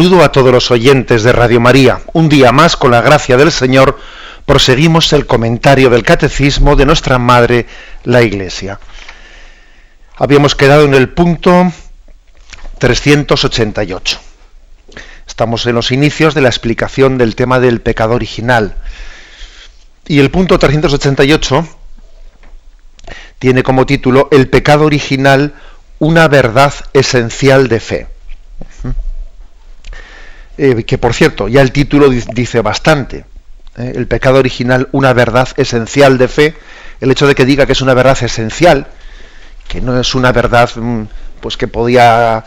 Saludo a todos los oyentes de Radio María. Un día más, con la gracia del Señor, proseguimos el comentario del Catecismo de nuestra Madre, la Iglesia. Habíamos quedado en el punto 388. Estamos en los inicios de la explicación del tema del pecado original. Y el punto 388 tiene como título El pecado original, una verdad esencial de fe. Que por cierto, ya el título dice bastante. El pecado original, una verdad esencial de fe. El hecho de que diga que es una verdad esencial, que no es una verdad pues que podía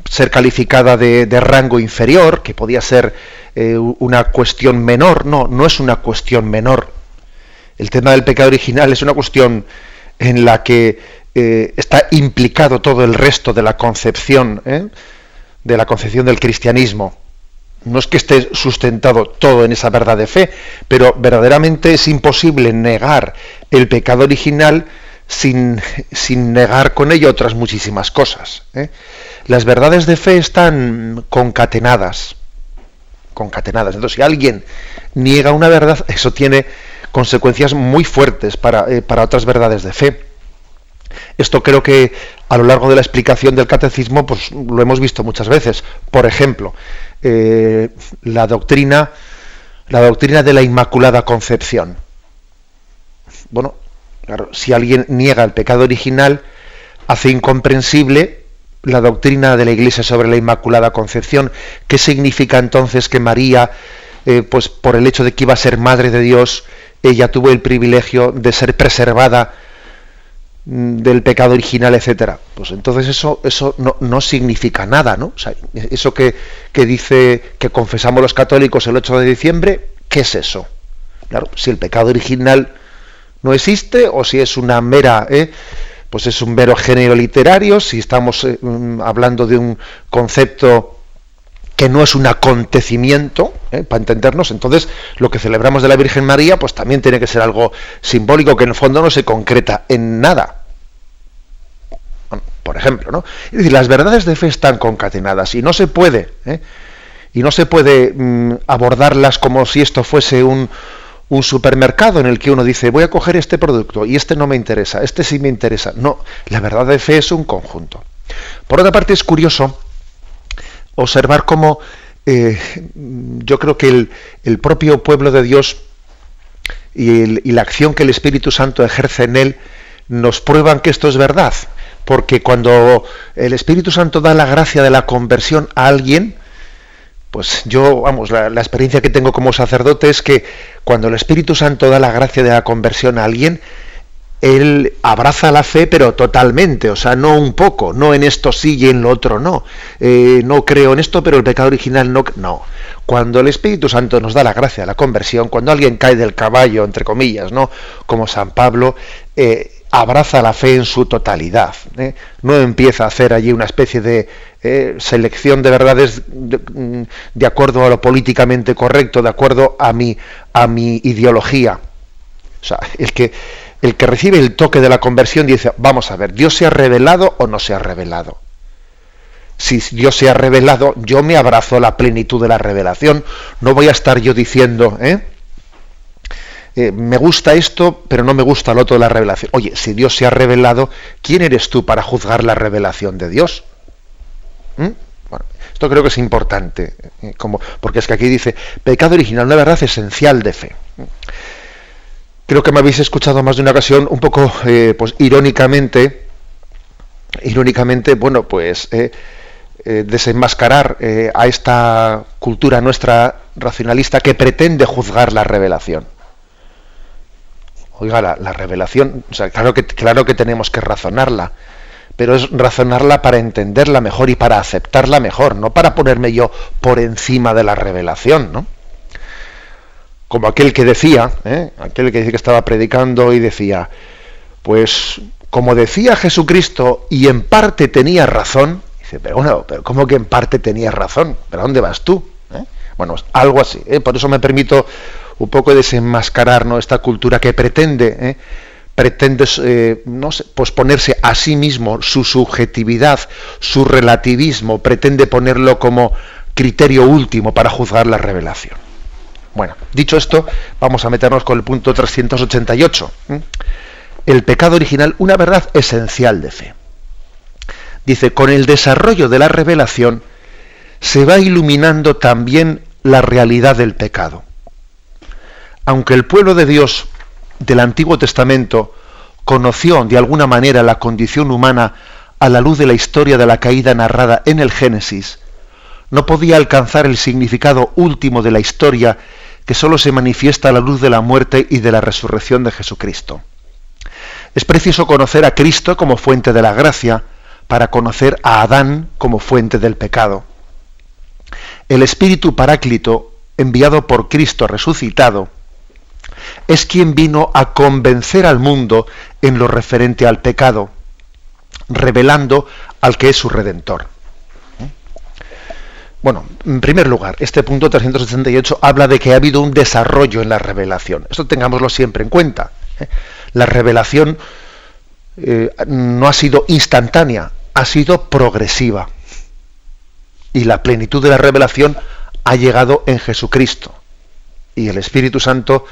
ser calificada de rango inferior, que podía ser una cuestión menor. No es una cuestión menor. El tema del pecado original es una cuestión en la que está implicado todo el resto de la concepción del cristianismo. No es que esté sustentado todo en esa verdad de fe, pero verdaderamente es imposible negar el pecado original sin negar con ello otras muchísimas cosas. Las verdades de fe están concatenadas. Entonces, si alguien niega una verdad, eso tiene consecuencias muy fuertes para otras verdades de fe. Esto creo que a lo largo de la explicación del catecismo pues lo hemos visto muchas veces. Por ejemplo, la doctrina de la Inmaculada Concepción. Bueno, claro, si alguien niega el pecado original, hace incomprensible la doctrina de la Iglesia sobre la Inmaculada Concepción. ¿Qué significa entonces que María, pues por el hecho de que iba a ser Madre de Dios, ella tuvo el privilegio de ser preservada del pecado original, etcétera? Pues entonces eso no significa nada, ¿no? O sea, eso que dice que confesamos los católicos el 8 de diciembre, ¿qué es eso? Claro, si el pecado original no existe, o si es una mera, pues es un mero género literario, si estamos hablando de un concepto que no es un acontecimiento, para entendernos, entonces lo que celebramos de la Virgen María pues también tiene que ser algo simbólico que en el fondo no se concreta en nada. Por ejemplo, ¿no? Es decir, las verdades de fe están concatenadas y no se puede abordarlas como si esto fuese un supermercado en el que uno dice voy a coger este producto y este no me interesa, este sí me interesa. No, la verdad de fe es un conjunto. Por otra parte, es curioso observar cómo yo creo que el propio pueblo de Dios y la acción que el Espíritu Santo ejerce en él nos prueban que esto es verdad, porque cuando el Espíritu Santo da la gracia de la conversión a alguien, pues yo, la experiencia que tengo como sacerdote es que cuando el Espíritu Santo da la gracia de la conversión a alguien, él abraza la fe, pero totalmente, o sea, no un poco, no en esto sí y en lo otro no. No creo en esto, pero el pecado original no. Cuando el Espíritu Santo nos da la gracia de la conversión, cuando alguien cae del caballo, entre comillas, ¿no? Como San Pablo, abraza la fe en su totalidad. No empieza a hacer allí una especie de selección de verdades de acuerdo a lo políticamente correcto, de acuerdo a mi ideología. O sea, el que recibe el toque de la conversión dice, vamos a ver, ¿Dios se ha revelado o no se ha revelado? Si Dios se ha revelado, yo me abrazo a la plenitud de la revelación. No voy a estar yo diciendo, me gusta esto, pero no me gusta lo otro de la revelación. Oye, si Dios se ha revelado, ¿quién eres tú para juzgar la revelación de Dios? Bueno, esto creo que es importante, porque es que aquí dice, pecado original, una verdad esencial de fe. Creo que me habéis escuchado más de una ocasión, un poco, pues irónicamente, bueno, pues desenmascarar a esta cultura nuestra racionalista que pretende juzgar la revelación. Oiga, la revelación, o sea, claro que tenemos que razonarla, pero es razonarla para entenderla mejor y para aceptarla mejor, no para ponerme yo por encima de la revelación, ¿no? Como aquel que dice que estaba predicando y decía, pues como decía Jesucristo y en parte tenía razón, dice, pero bueno, pero ¿cómo que en parte tenías razón? ¿Pero a dónde vas tú? Bueno, algo así, por eso me permito un poco desenmascarar, ¿no?, esta cultura que pretende no sé, pues ponerse a sí mismo, su subjetividad, su relativismo, pretende ponerlo como criterio último para juzgar la revelación. Bueno, dicho esto, vamos a meternos con el punto 388. El pecado original, una verdad esencial de fe. Dice, con el desarrollo de la revelación se va iluminando también la realidad del pecado. Aunque el pueblo de Dios del Antiguo Testamento conoció de alguna manera la condición humana a la luz de la historia de la caída narrada en el Génesis, no podía alcanzar el significado último de la historia que sólo se manifiesta a la luz de la muerte y de la resurrección de Jesucristo. Es preciso conocer a Cristo como fuente de la gracia para conocer a Adán como fuente del pecado. El Espíritu Paráclito, enviado por Cristo resucitado, es quien vino a convencer al mundo en lo referente al pecado, revelando al que es su Redentor. Bueno, en primer lugar, este punto 368 habla de que ha habido un desarrollo en la revelación. Esto tengámoslo siempre en cuenta. La revelación no ha sido instantánea, ha sido progresiva. Y la plenitud de la revelación ha llegado en Jesucristo. Y el Espíritu Santo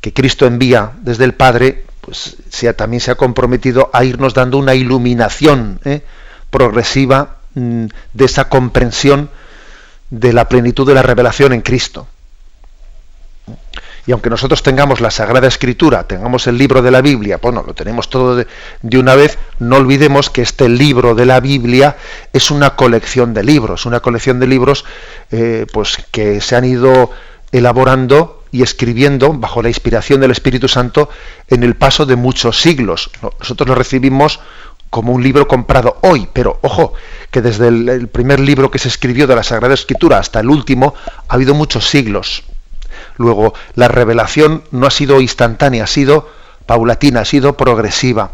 que Cristo envía desde el Padre, pues también se ha comprometido a irnos dando una iluminación progresiva de esa comprensión de la plenitud de la revelación en Cristo. Y aunque nosotros tengamos la Sagrada Escritura, tengamos el libro de la Biblia, bueno, lo tenemos todo de una vez, no olvidemos que este libro de la Biblia es una colección de libros, pues que se han ido elaborando y escribiendo bajo la inspiración del Espíritu Santo en el paso de muchos siglos. Nosotros lo recibimos como un libro comprado hoy, pero ojo, que desde el primer libro que se escribió de la Sagrada Escritura hasta el último ha habido muchos siglos. Luego, la revelación no ha sido instantánea, ha sido paulatina, ha sido progresiva.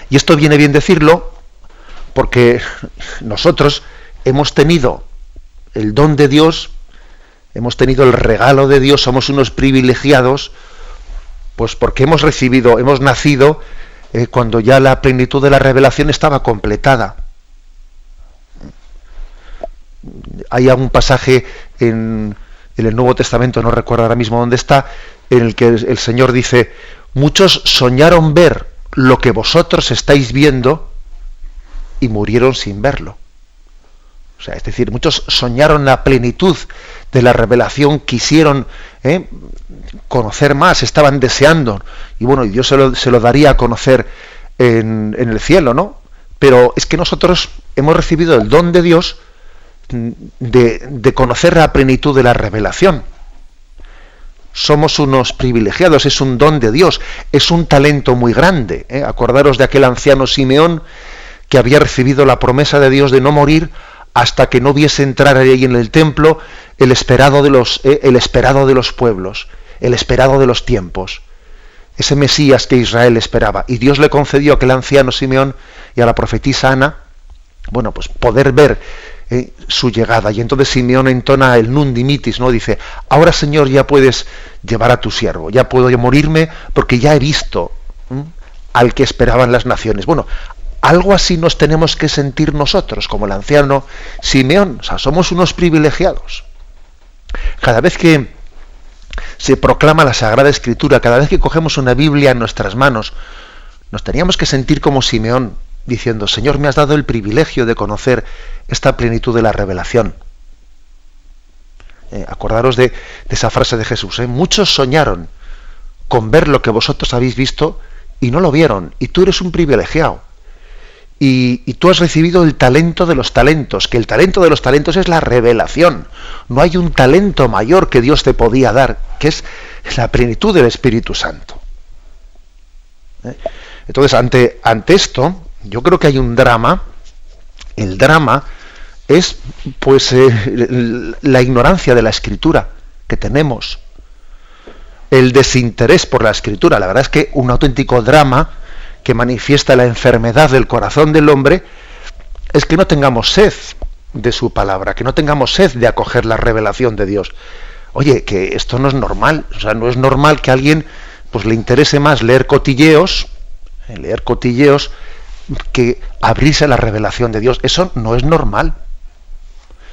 Y esto viene bien decirlo porque nosotros hemos tenido el don de Dios, hemos tenido el regalo de Dios, somos unos privilegiados, pues porque hemos nacido cuando ya la plenitud de la revelación estaba completada. Hay algún pasaje en el Nuevo Testamento, no recuerdo ahora mismo dónde está, en el que el Señor dice, muchos soñaron ver lo que vosotros estáis viendo y murieron sin verlo. O sea, es decir, muchos soñaron la plenitud de la revelación, quisieron conocer más, estaban deseando, y bueno, y Dios se lo daría a conocer en el cielo, ¿no? Pero es que nosotros hemos recibido el don de Dios de conocer la plenitud de la revelación. Somos unos privilegiados, es un don de Dios, es un talento muy grande. Acordaros de aquel anciano Simeón que había recibido la promesa de Dios de no morir hasta que no viese entrar ahí en el templo el esperado de los pueblos, el esperado de los tiempos, ese Mesías que Israel esperaba. Y Dios le concedió a aquel anciano Simeón y a la profetisa Ana, bueno, pues poder ver su llegada. Y entonces Simeón entona el Nunc Dimittis, ¿no? Dice, ahora Señor ya puedes llevar a tu siervo, ya puedo yo morirme porque ya he visto al que esperaban las naciones. Bueno, algo así nos tenemos que sentir nosotros, como el anciano Simeón. O sea, somos unos privilegiados. Cada vez que se proclama la Sagrada Escritura, cada vez que cogemos una Biblia en nuestras manos, nos teníamos que sentir como Simeón, diciendo, Señor, me has dado el privilegio de conocer esta plenitud de la revelación. Acordaros de esa frase de Jesús, muchos soñaron con ver lo que vosotros habéis visto y no lo vieron, y tú eres un privilegiado. Y tú has recibido el talento de los talentos, que el talento de los talentos es la revelación. No hay un talento mayor que Dios te podía dar, que es la plenitud del Espíritu Santo. Entonces, ante esto, yo creo que hay un drama. El drama es pues la ignorancia de la Escritura que tenemos, el desinterés por la Escritura. La verdad es que un auténtico drama que manifiesta la enfermedad del corazón del hombre es que no tengamos sed de su palabra, que no tengamos sed de acoger la revelación de Dios. Oye, que esto no es normal. O sea, no es normal que a alguien pues le interese más leer cotilleos que abrirse a la revelación de Dios. Eso no es normal.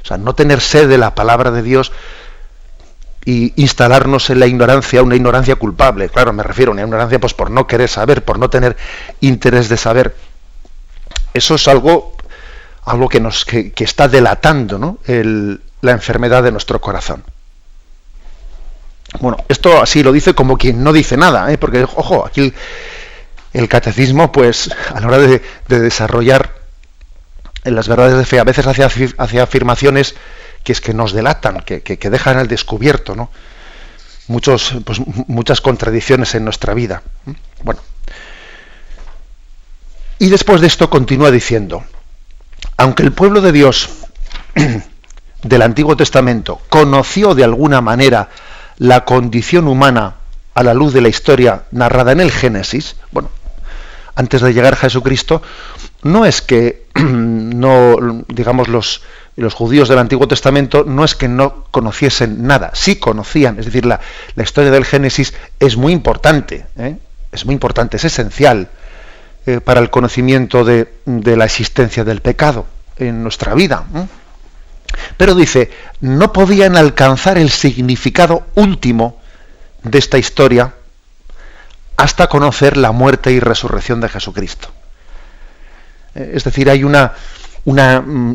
O sea, no tener sed de la palabra de Dios y instalarnos en la ignorancia, una ignorancia culpable. Claro, me refiero a una ignorancia pues por no querer saber, por no tener interés de saber. Eso es algo que está delatando, ¿no?, la enfermedad de nuestro corazón. Bueno, esto así lo dice como quien no dice nada, porque, ojo, aquí el catecismo, pues, a la hora de desarrollar en las verdades de fe, a veces hace afirmaciones que nos delatan, que dejan al descubierto, ¿no?, muchas contradicciones en nuestra vida. Bueno, y después de esto continúa diciendo: aunque el pueblo de Dios del Antiguo Testamento conoció de alguna manera la condición humana a la luz de la historia narrada en el Génesis, bueno, antes de llegar a Jesucristo, no es que no, digamos, los judíos del Antiguo Testamento no es que no conociesen nada, sí conocían, es decir, la historia del Génesis es muy importante, es muy importante, es esencial para el conocimiento de la existencia del pecado en nuestra vida. Pero dice, no podían alcanzar el significado último de esta historia hasta conocer la muerte y resurrección de Jesucristo. Es decir, hay una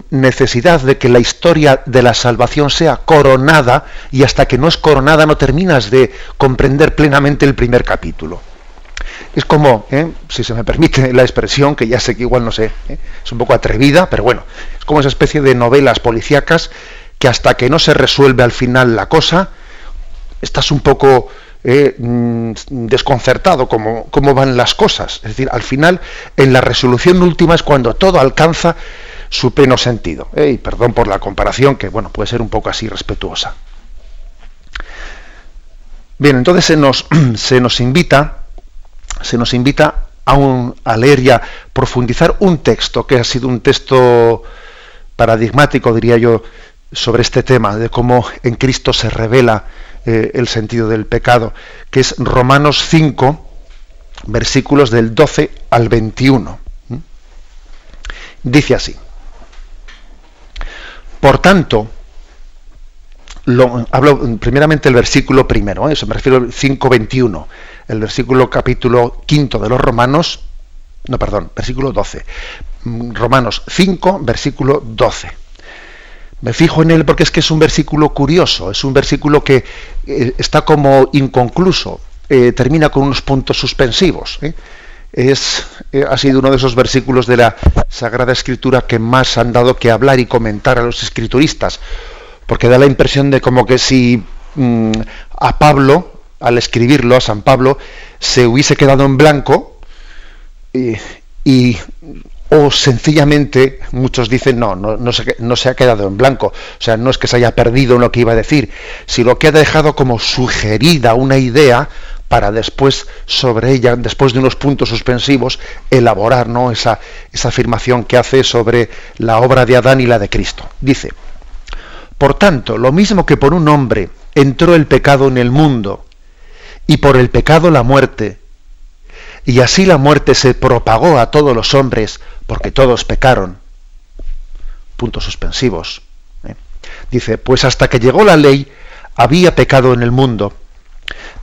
necesidad de que la historia de la salvación sea coronada, y hasta que no es coronada no terminas de comprender plenamente el primer capítulo. Es como, si se me permite la expresión, que ya sé que igual no sé, es un poco atrevida, pero bueno, es como esa especie de novelas policíacas que hasta que no se resuelve al final la cosa, estás un poco desconcertado cómo van las cosas. Es decir, al final, en la resolución última es cuando todo alcanza su pleno sentido. Y perdón por la comparación, que bueno, puede ser un poco así respetuosa. Bien, entonces se nos invita a leer y a profundizar un texto que ha sido un texto paradigmático, diría yo, sobre este tema de cómo en Cristo se revela el sentido del pecado, que es Romanos 5, versículos del 12 al 21. Dice así: por tanto, hablo primeramente el versículo primero, eso me refiero al 5:21, el versículo capítulo 5 de los Romanos, versículo 12. Romanos 5, versículo 12. Me fijo en él porque es que es un versículo curioso, es un versículo que está como inconcluso, termina con unos puntos suspensivos. Ha sido uno de esos versículos de la Sagrada Escritura que más han dado que hablar y comentar a los escrituristas, porque da la impresión de como que si a Pablo, al escribirlo, a San Pablo, se hubiese quedado en blanco o sencillamente, muchos dicen, no se ha quedado en blanco, o sea, no es que se haya perdido en lo que iba a decir, sino que ha dejado como sugerida una idea para después, sobre ella, después de unos puntos suspensivos, elaborar, ¿no?, esa afirmación que hace sobre la obra de Adán y la de Cristo. Dice: por tanto, lo mismo que por un hombre entró el pecado en el mundo, y por el pecado la muerte, y así la muerte se propagó a todos los hombres, porque todos pecaron. Puntos suspensivos. Dice, pues hasta que llegó la ley, había pecado en el mundo,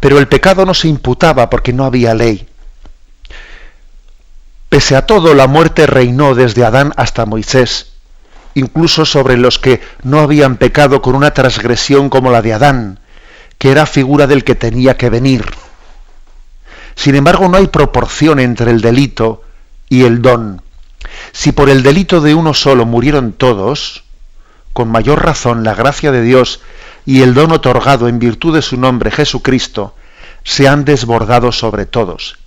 pero el pecado no se imputaba porque no había ley. Pese a todo, la muerte reinó desde Adán hasta Moisés, incluso sobre los que no habían pecado con una transgresión como la de Adán, que era figura del que tenía que venir. Sin embargo, no hay proporción entre el delito y el don. Si por el delito de uno solo murieron todos, con mayor razón la gracia de Dios y el don otorgado en virtud de su nombre, Jesucristo, se han desbordado sobre todos.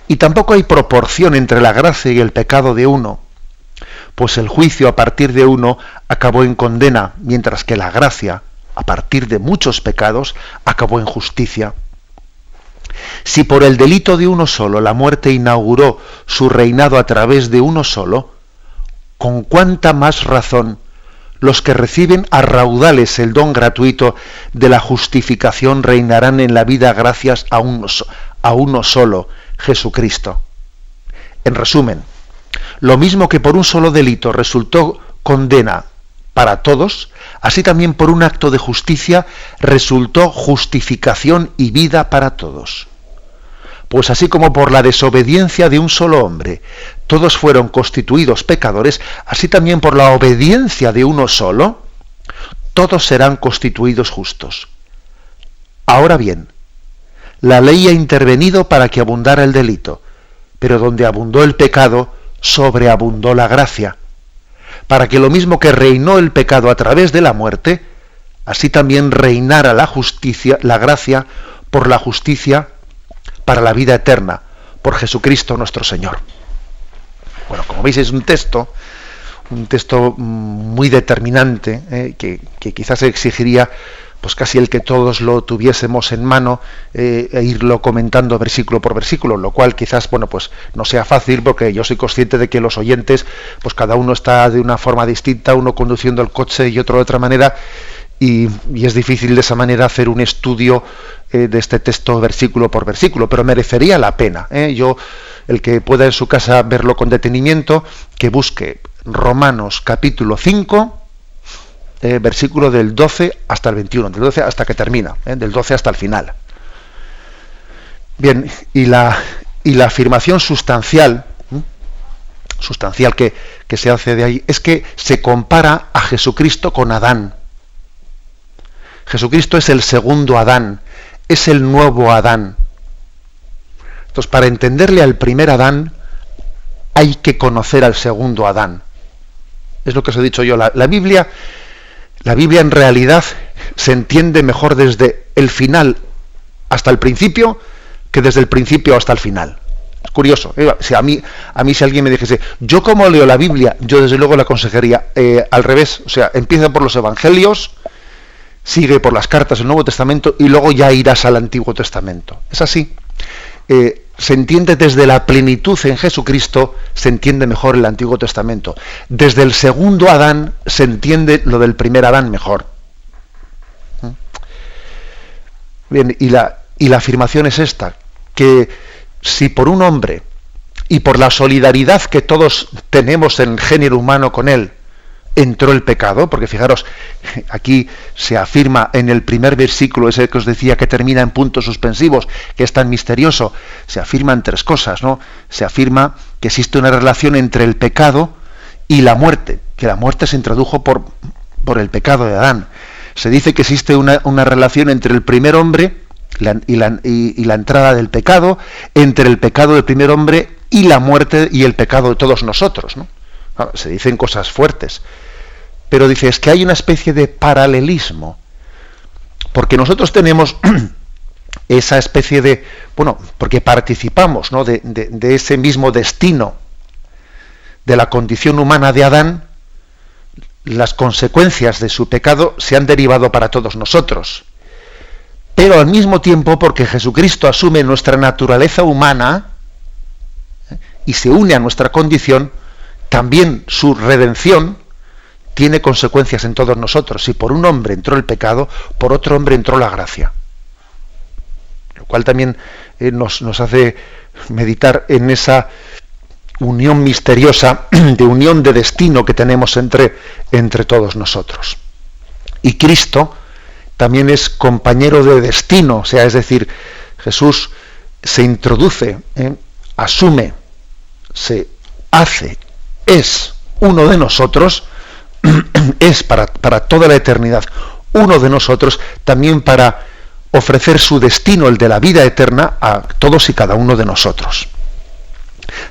Y tampoco hay proporción entre la gracia y el pecado de uno, pues el juicio a partir de uno acabó en condena, mientras que la gracia, a partir de muchos pecados, acabó en justicia. Si por el delito de uno solo la muerte inauguró su reinado a través de uno solo, ¿con cuánta más razón los que reciben a raudales el don gratuito de la justificación reinarán en la vida gracias a uno solo, Jesucristo? En resumen, lo mismo que por un solo delito resultó condena para todos, así también por un acto de justicia resultó justificación y vida para todos. Pues así como por la desobediencia de un solo hombre todos fueron constituidos pecadores, así también por la obediencia de uno solo todos serán constituidos justos. Ahora bien, la ley ha intervenido para que abundara el delito, pero donde abundó el pecado, sobreabundó la gracia, para que lo mismo que reinó el pecado a través de la muerte, así también reinara la justicia, la gracia por la justicia para la vida eterna, por Jesucristo nuestro Señor. Bueno, como veis, es un texto muy determinante, que quizás exigiría pues casi el que todos lo tuviésemos en mano, e irlo comentando versículo por versículo, lo cual quizás pues no sea fácil, porque yo soy consciente de que los oyentes, pues cada uno está de una forma distinta, uno conduciendo el coche y otro de otra manera, y es difícil de esa manera hacer un estudio de este texto versículo por versículo, pero merecería la pena. Yo, el que pueda en su casa verlo con detenimiento, que busque Romanos capítulo 5, versículo del 12 hasta el 21, del 12 hasta que termina, del 12 hasta el final. Bien, y la afirmación sustancial que se hace de ahí es que se compara a Jesucristo con Adán. Jesucristo es el segundo Adán, es el nuevo Adán. Entonces, para entenderle al primer Adán, hay que conocer al segundo Adán. Es lo que os he dicho yo. La Biblia en realidad se entiende mejor desde el final hasta el principio que desde el principio hasta el final. Es curioso. Si a mí si alguien me dijese, ¿yo cómo leo la Biblia? Yo desde luego le aconsejaría al revés. O sea, empieza por los Evangelios, sigue por las cartas del Nuevo Testamento y luego ya irás al Antiguo Testamento. Es así. Se entiende desde la plenitud en Jesucristo, se entiende mejor el Antiguo Testamento. Desde el segundo Adán se entiende lo del primer Adán mejor. Bien, y la afirmación es esta, que si por un hombre y por la solidaridad que todos tenemos en el género humano con él, entró el pecado, porque fijaros, aquí se afirma en el primer versículo, ese que os decía que termina en puntos suspensivos, que es tan misterioso, se afirman tres cosas, ¿no? Se afirma que existe una relación entre el pecado y la muerte, que la muerte se introdujo por el pecado de Adán. Se dice que existe una relación entre el primer hombre y la entrada del pecado, entre el pecado del primer hombre y la muerte y el pecado de todos nosotros, ¿no? Se dicen cosas fuertes, pero dice, es que hay una especie de paralelismo, porque nosotros tenemos esa especie de, porque participamos, ¿no?, de ese mismo destino de la condición humana de Adán. Las consecuencias de su pecado se han derivado para todos nosotros, pero al mismo tiempo, porque Jesucristo asume nuestra naturaleza humana y se une a nuestra condición, también su redención tiene consecuencias en todos nosotros. Si por un hombre entró el pecado, por otro hombre entró la gracia. Lo cual también nos hace meditar en esa unión misteriosa, de unión de destino que tenemos entre todos nosotros. Y Cristo también es compañero de destino, o sea, es decir, Jesús se introduce, asume, se hace, es uno de nosotros, es para toda la eternidad uno de nosotros, también para ofrecer su destino, el de la vida eterna, a todos y cada uno de nosotros.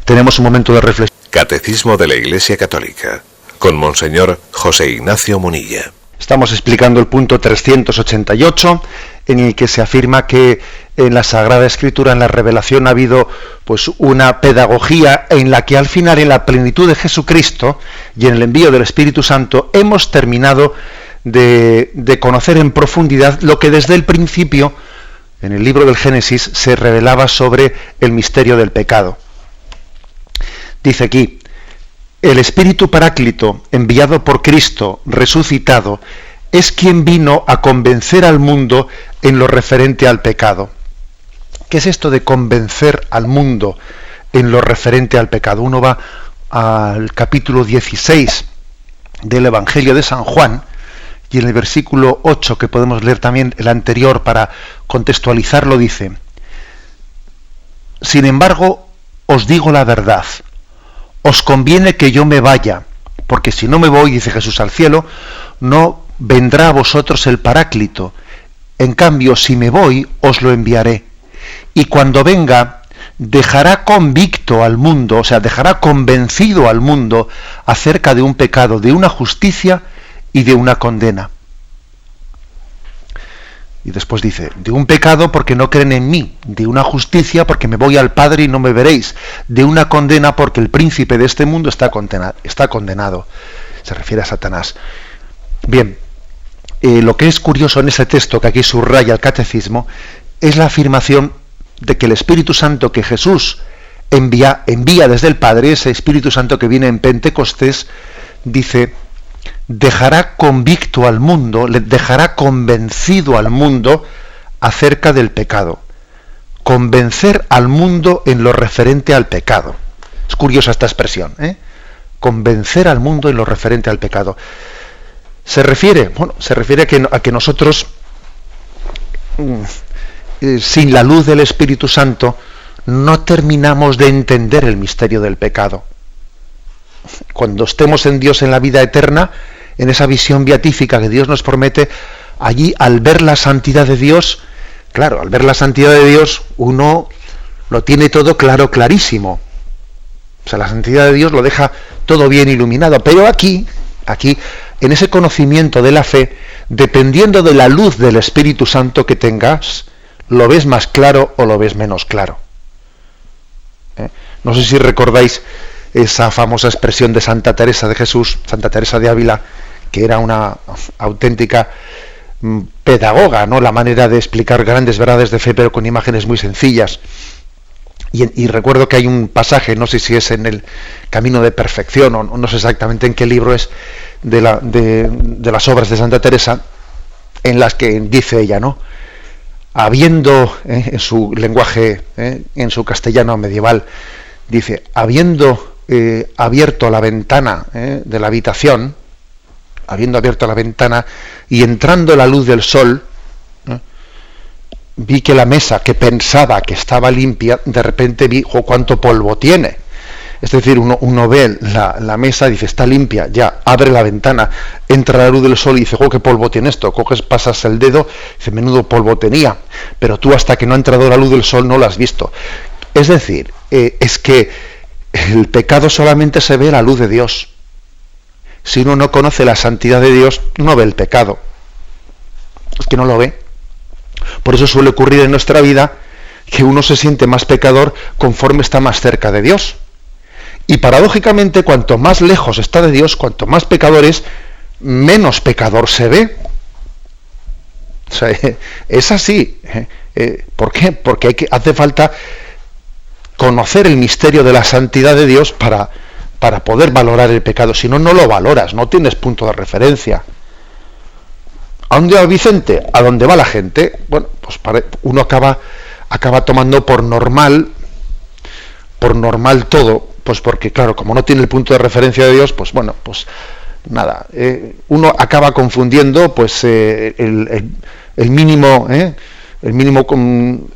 Tenemos un momento de reflexión. Catecismo de la Iglesia Católica, con Monseñor José Ignacio Munilla. Estamos explicando el punto 388, en el que se afirma que en la Sagrada Escritura, en la revelación, ha habido pues una pedagogía en la que al final, en la plenitud de Jesucristo y en el envío del Espíritu Santo, hemos terminado de conocer en profundidad lo que desde el principio, en el libro del Génesis, se revelaba sobre el misterio del pecado. Dice aquí, el Espíritu Paráclito, enviado por Cristo, resucitado, es quien vino a convencer al mundo en lo referente al pecado. ¿Qué es esto de convencer al mundo en lo referente al pecado? Uno va al capítulo 16 del Evangelio de San Juan, y en el versículo 8, que podemos leer también el anterior para contextualizarlo, dice: sin embargo, os digo la verdad, os conviene que yo me vaya, porque si no me voy, dice Jesús, al cielo, no vendrá a vosotros el Paráclito. En cambio, si me voy, os lo enviaré. Y cuando venga, dejará convicto al mundo, o sea, dejará convencido al mundo acerca de un pecado, de una justicia y de una condena. Y después dice: de un pecado porque no creen en mí, de una justicia porque me voy al Padre y no me veréis, de una condena porque el príncipe de este mundo está condenado. Se refiere a Satanás. Bien, lo que es curioso en ese texto que aquí subraya el Catecismo es la afirmación de que el Espíritu Santo que Jesús envía desde el Padre, ese Espíritu Santo que viene en Pentecostés, dice: dejará convicto al mundo, dejará convencido al mundo acerca del pecado. Convencer al mundo en lo referente al pecado. Es curiosa esta expresión, ¿eh? Convencer al mundo en lo referente al pecado. Se refiere a que nosotros, sin la luz del Espíritu Santo, no terminamos de entender el misterio del pecado. Cuando estemos en Dios en la vida eterna, en esa visión beatífica que Dios nos promete, allí, al ver la santidad de Dios, claro, al ver la santidad de Dios, uno lo tiene todo claro, clarísimo. O sea, la santidad de Dios lo deja todo bien iluminado. Pero aquí, en ese conocimiento de la fe, dependiendo de la luz del Espíritu Santo que tengas, lo ves más claro o lo ves menos claro. No sé si recordáis esa famosa expresión de Santa Teresa de Jesús, Santa Teresa de Ávila, que era una auténtica pedagoga, ¿no? La manera de explicar grandes verdades de fe, pero con imágenes muy sencillas. Y recuerdo que hay un pasaje, no sé si es en el Camino de Perfección, o no sé exactamente en qué libro es, de las obras de Santa Teresa, en las que dice ella, ¿no? Habiendo, en su lenguaje, en su castellano medieval, dice: habiendo abierto la ventana de la habitación, habiendo abierto la ventana y entrando la luz del sol, vi que la mesa, que pensaba que estaba limpia, de repente vi cuánto polvo tiene. Es decir, uno ve la mesa y dice: está limpia, ya, abre la ventana, entra la luz del sol y dice: qué polvo tiene esto. Coges, pasas el dedo, dice: menudo polvo tenía. Pero tú, hasta que no ha entrado la luz del sol, no lo has visto. Es decir, es que el pecado solamente se ve a la luz de Dios. Si uno no conoce la santidad de Dios, no ve el pecado. Es que no lo ve. Por eso suele ocurrir en nuestra vida que uno se siente más pecador conforme está más cerca de Dios. Y paradójicamente, cuanto más lejos está de Dios, cuanto más pecador es, menos pecador se ve. O sea, es así. ¿Por qué? Porque hace falta conocer el misterio de la santidad de Dios para poder valorar el pecado. Si no, no lo valoras, no tienes punto de referencia. ¿A dónde va Vicente? ¿A dónde va la gente? Bueno, pues uno acaba tomando por normal todo, pues porque, claro, como no tiene el punto de referencia de Dios, pues bueno, pues nada, uno acaba confundiendo pues el mínimo común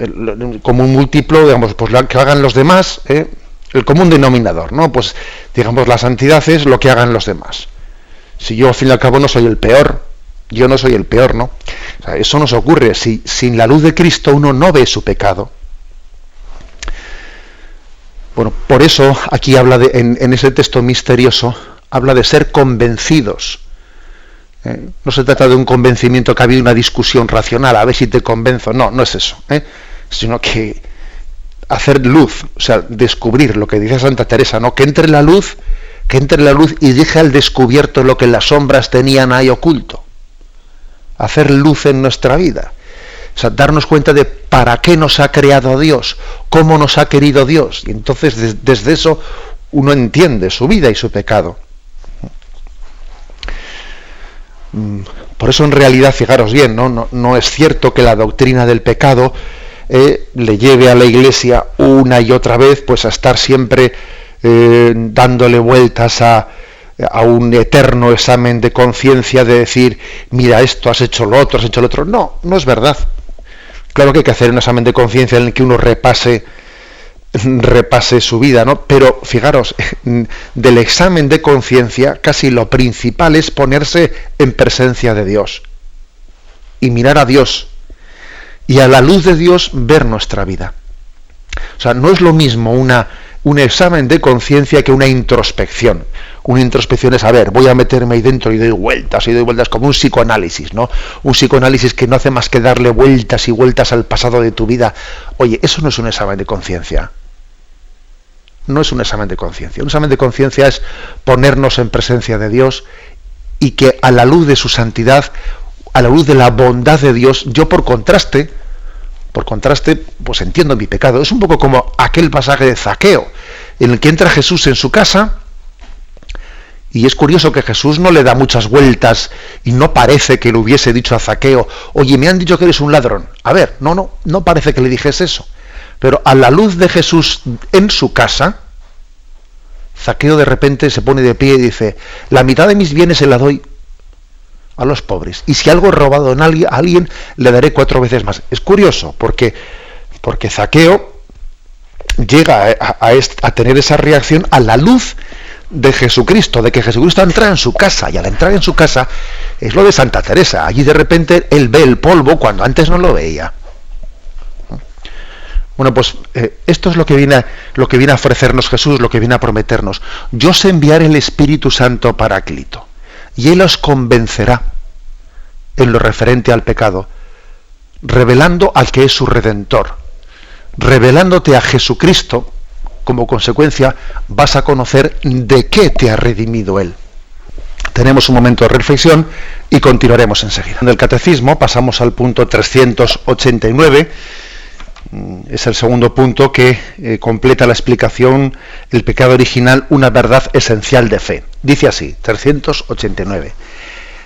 múltiplo, digamos, pues lo que hagan los demás, el común denominador, ¿no? Pues digamos, la santidad es lo que hagan los demás. Si yo al fin y al cabo no soy el peor, yo no soy el peor, ¿no? O sea, eso nos ocurre. Si sin la luz de Cristo uno no ve su pecado. Bueno, por eso aquí habla en ese texto misterioso, habla de ser convencidos. No se trata de un convencimiento que ha habido una discusión racional, a ver si te convenzo. No es eso, sino que hacer luz, o sea, descubrir lo que dice Santa Teresa, ¿no? Que entre la luz y deje al descubierto lo que las sombras tenían ahí oculto. Hacer luz en nuestra vida. O sea, darnos cuenta de para qué nos ha creado Dios, cómo nos ha querido Dios. Y entonces desde eso uno entiende su vida y su pecado. Por eso en realidad, fijaros bien, no es cierto que la doctrina del pecado le lleve a la Iglesia una y otra vez pues a estar siempre dándole vueltas a a un eterno examen de conciencia de decir, mira esto, has hecho lo otro, has hecho lo otro. No, no es verdad. Claro que hay que hacer un examen de conciencia en el que uno repase su vida, ¿no? Pero fijaros, del examen de conciencia casi lo principal es ponerse en presencia de Dios y mirar a Dios y a la luz de Dios ver nuestra vida. O sea, no es lo mismo un examen de conciencia que una introspección. Una introspección es, a ver, voy a meterme ahí dentro y doy vueltas como un psicoanálisis, ¿no? Un psicoanálisis que no hace más que darle vueltas y vueltas al pasado de tu vida. Oye, eso no es un examen de conciencia. No es un examen de conciencia. Un examen de conciencia es ponernos en presencia de Dios y que a la luz de su santidad, a la luz de la bondad de Dios, yo por contraste, pues entiendo mi pecado. Es un poco como aquel pasaje de Zaqueo, en el que entra Jesús en su casa, y es curioso que Jesús no le da muchas vueltas y no parece que le hubiese dicho a Zaqueo, oye, me han dicho que eres un ladrón. A ver, no parece que le dijese eso. Pero a la luz de Jesús en su casa, Zaqueo de repente se pone de pie y dice, la mitad de mis bienes se la doy a los pobres, y si algo he robado a alguien, le daré 4 veces más. Es curioso, porque Zaqueo llega a tener esa reacción a la luz de Jesucristo, de que Jesucristo entra en su casa, y al entrar en su casa es lo de Santa Teresa. Allí de repente él ve el polvo cuando antes no lo veía. Bueno, pues esto es lo que viene a ofrecernos Jesús, lo que viene a prometernos. Yo os enviaré el Espíritu Santo Paráclito, y Él os convencerá en lo referente al pecado, revelando al que es su Redentor. Revelándote a Jesucristo, como consecuencia vas a conocer de qué te ha redimido Él. Tenemos un momento de reflexión y continuaremos enseguida. En el Catecismo pasamos al punto 389. Es el segundo punto que completa la explicación, el pecado original, una verdad esencial de fe. Dice así, 389.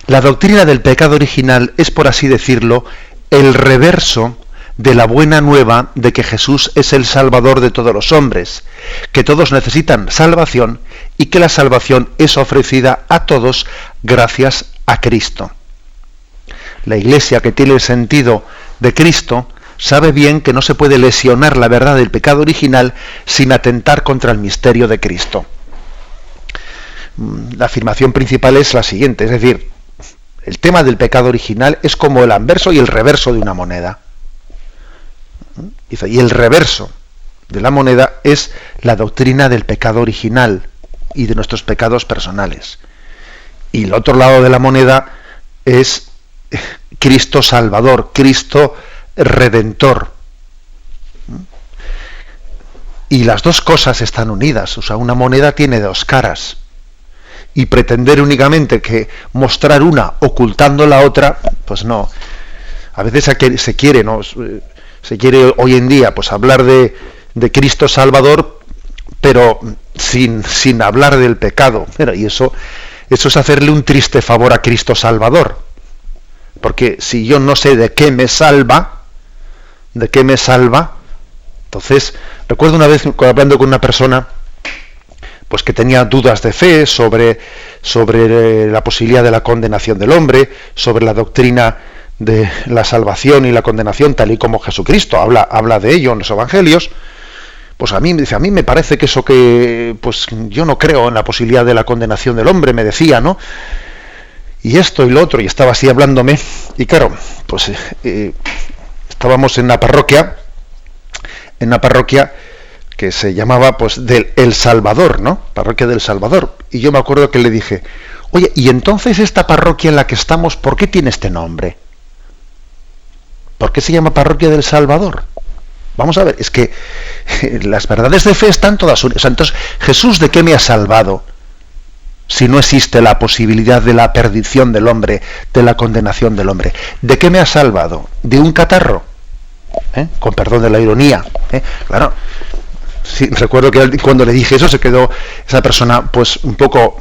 La doctrina del pecado original es, por así decirlo, el reverso de la buena nueva de que Jesús es el Salvador de todos los hombres, que todos necesitan salvación y que la salvación es ofrecida a todos gracias a Cristo. La Iglesia, que tiene el sentido de Cristo, sabe bien que no se puede lesionar la verdad del pecado original sin atentar contra el misterio de Cristo. La afirmación principal es la siguiente, es decir, el tema del pecado original es como el anverso y el reverso de una moneda. Y el reverso de la moneda es la doctrina del pecado original y de nuestros pecados personales. Y el otro lado de la moneda es Cristo Salvador, Cristo Redentor. Y las dos cosas están unidas. O sea, una moneda tiene dos caras. Y pretender únicamente que mostrar una ocultando la otra, pues no. A veces se quiere, ¿no? Se quiere hoy en día pues hablar de Cristo Salvador, pero sin hablar del pecado. Mira, y eso es hacerle un triste favor a Cristo Salvador. Porque si yo no sé de qué me salva, entonces recuerdo una vez hablando con una persona pues que tenía dudas de fe sobre la posibilidad de la condenación del hombre, sobre la doctrina de la salvación y la condenación tal y como Jesucristo habla de ello en los evangelios. Pues a mí me parece que eso que pues yo no creo en la posibilidad de la condenación del hombre, me decía, ¿no? Y esto y lo otro, y estaba así hablándome, y claro, pues estábamos en una parroquia que se llamaba pues del El Salvador, ¿no? Parroquia del Salvador. Y yo me acuerdo que le dije, oye, y entonces esta parroquia en la que estamos, ¿por qué tiene este nombre? ¿Por qué se llama Parroquia del Salvador? Vamos a ver, es que las verdades de fe están todas unidas. O sea, entonces, ¿Jesús de qué me ha salvado? Si no existe la posibilidad de la perdición del hombre, de la condenación del hombre. ¿De qué me ha salvado? ¿De un catarro? Con perdón de la ironía. Claro, sí, recuerdo que cuando le dije eso se quedó esa persona pues un poco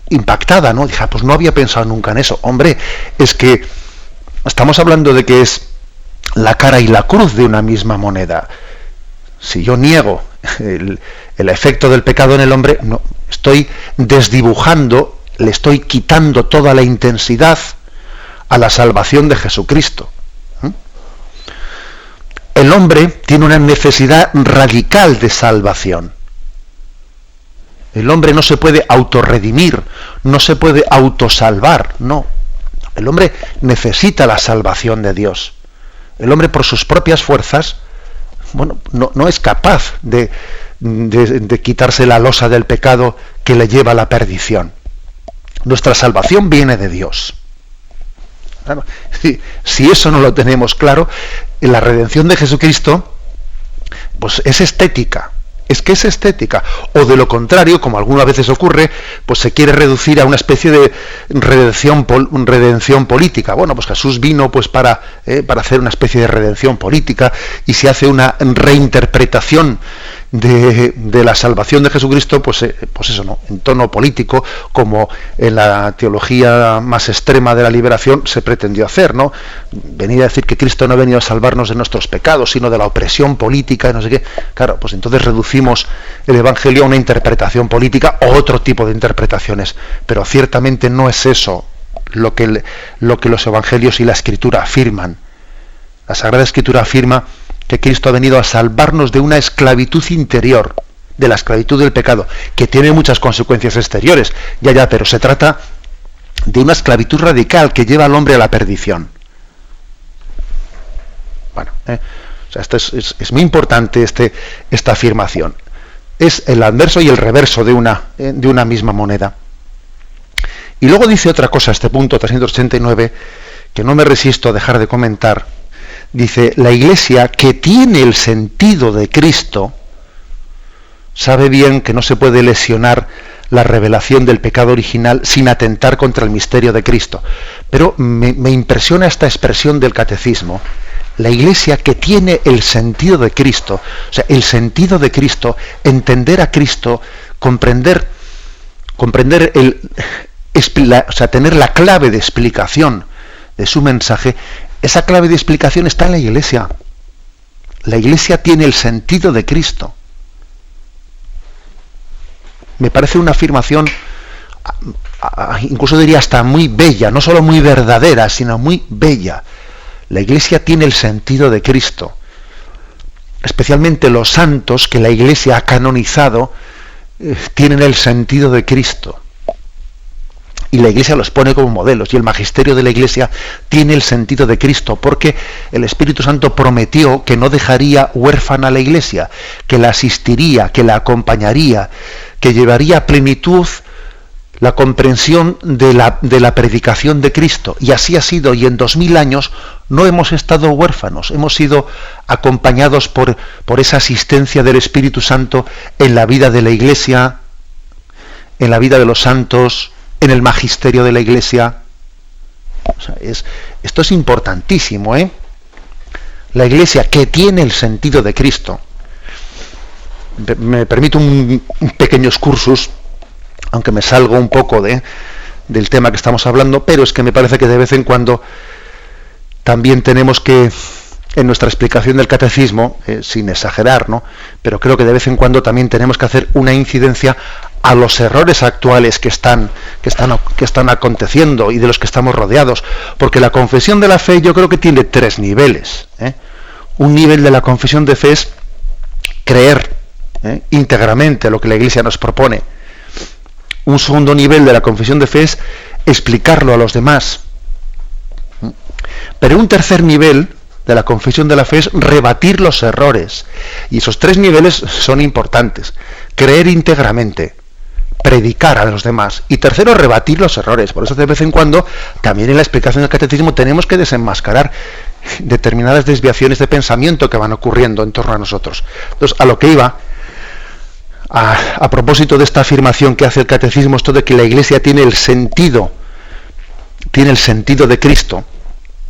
impactada, ¿no? Dije, pues no había pensado nunca en eso. Hombre, es que estamos hablando de que es la cara y la cruz de una misma moneda. Si yo niego el efecto del pecado en el hombre, no, Estoy desdibujando, le estoy quitando toda la intensidad a la salvación de Jesucristo. El hombre tiene una necesidad radical de salvación. El hombre no se puede autorredimir, no se puede autosalvar, no. El hombre necesita la salvación de Dios. El hombre por sus propias fuerzas, no es capaz de quitarse la losa del pecado que le lleva a la perdición. Nuestra salvación viene de Dios. Claro, si eso no lo tenemos claro, la redención de Jesucristo, pues es estética. Es que es estética. O de lo contrario, como algunas veces ocurre, pues se quiere reducir a una especie de redención política. Bueno, pues Jesús vino pues para hacer una especie de redención política, y se hace una reinterpretación de la salvación de Jesucristo, pues eso, ¿no?, en tono político, como en la teología más extrema de la liberación se pretendió hacer, ¿no? Venir a decir que Cristo no ha venido a salvarnos de nuestros pecados, sino de la opresión política y no sé qué. Claro, pues entonces reducimos el Evangelio a una interpretación política o otro tipo de interpretaciones, pero ciertamente no es eso lo que los Evangelios y la Escritura afirman. La Sagrada Escritura afirma que Cristo ha venido a salvarnos de una esclavitud interior, de la esclavitud del pecado, que tiene muchas consecuencias exteriores, pero se trata de una esclavitud radical que lleva al hombre a la perdición. Bueno, esto es muy importante esta afirmación. Es el anverso y el reverso de una misma moneda. Y luego dice otra cosa, este punto 389, que no me resisto a dejar de comentar. Dice, la Iglesia, que tiene el sentido de Cristo, sabe bien que no se puede lesionar la revelación del pecado original sin atentar contra el misterio de Cristo. Pero me impresiona esta expresión del Catecismo. La Iglesia, que tiene el sentido de Cristo, o sea, el sentido de Cristo, entender a Cristo, comprender tener la clave de explicación de su mensaje. Esa clave de explicación está en la Iglesia. La Iglesia tiene el sentido de Cristo. Me parece una afirmación, incluso diría hasta muy bella, no solo muy verdadera, sino muy bella. La Iglesia tiene el sentido de Cristo. Especialmente los santos que la Iglesia ha canonizado tienen el sentido de Cristo. Y la Iglesia los pone como modelos, y el magisterio de la Iglesia tiene el sentido de Cristo, porque el Espíritu Santo prometió que no dejaría huérfana a la Iglesia, que la asistiría, que la acompañaría, que llevaría a plenitud la comprensión de la predicación de Cristo. Y así ha sido, y en 2000 años no hemos estado huérfanos, hemos sido acompañados por esa asistencia del Espíritu Santo en la vida de la Iglesia, en la vida de los santos, en el magisterio de la Iglesia. O sea, esto es importantísimo, ¿eh? La Iglesia, que tiene el sentido de Cristo. Me permito un pequeño excursus, aunque me salgo un poco del tema que estamos hablando, pero es que me parece que de vez en cuando también tenemos que, en nuestra explicación del catecismo, sin exagerar, ¿no?, pero creo que de vez en cuando también tenemos que hacer una incidencia a los errores actuales que están aconteciendo y de los que estamos rodeados, porque la confesión de la fe yo creo que tiene 3 niveles. Un nivel de la confesión de fe es creer íntegramente lo que la Iglesia nos propone. Un segundo nivel de la confesión de fe es explicarlo a los demás. Pero un tercer nivel de la confesión de la fe es rebatir los errores. Y esos 3 niveles son importantes. Creer íntegramente, predicar a los demás, y tercero, rebatir los errores. Por eso de vez en cuando también en la explicación del catecismo tenemos que desenmascarar determinadas desviaciones de pensamiento que van ocurriendo en torno a nosotros. Entonces, a lo que iba, a propósito de esta afirmación que hace el catecismo, esto de que la Iglesia tiene el sentido de Cristo.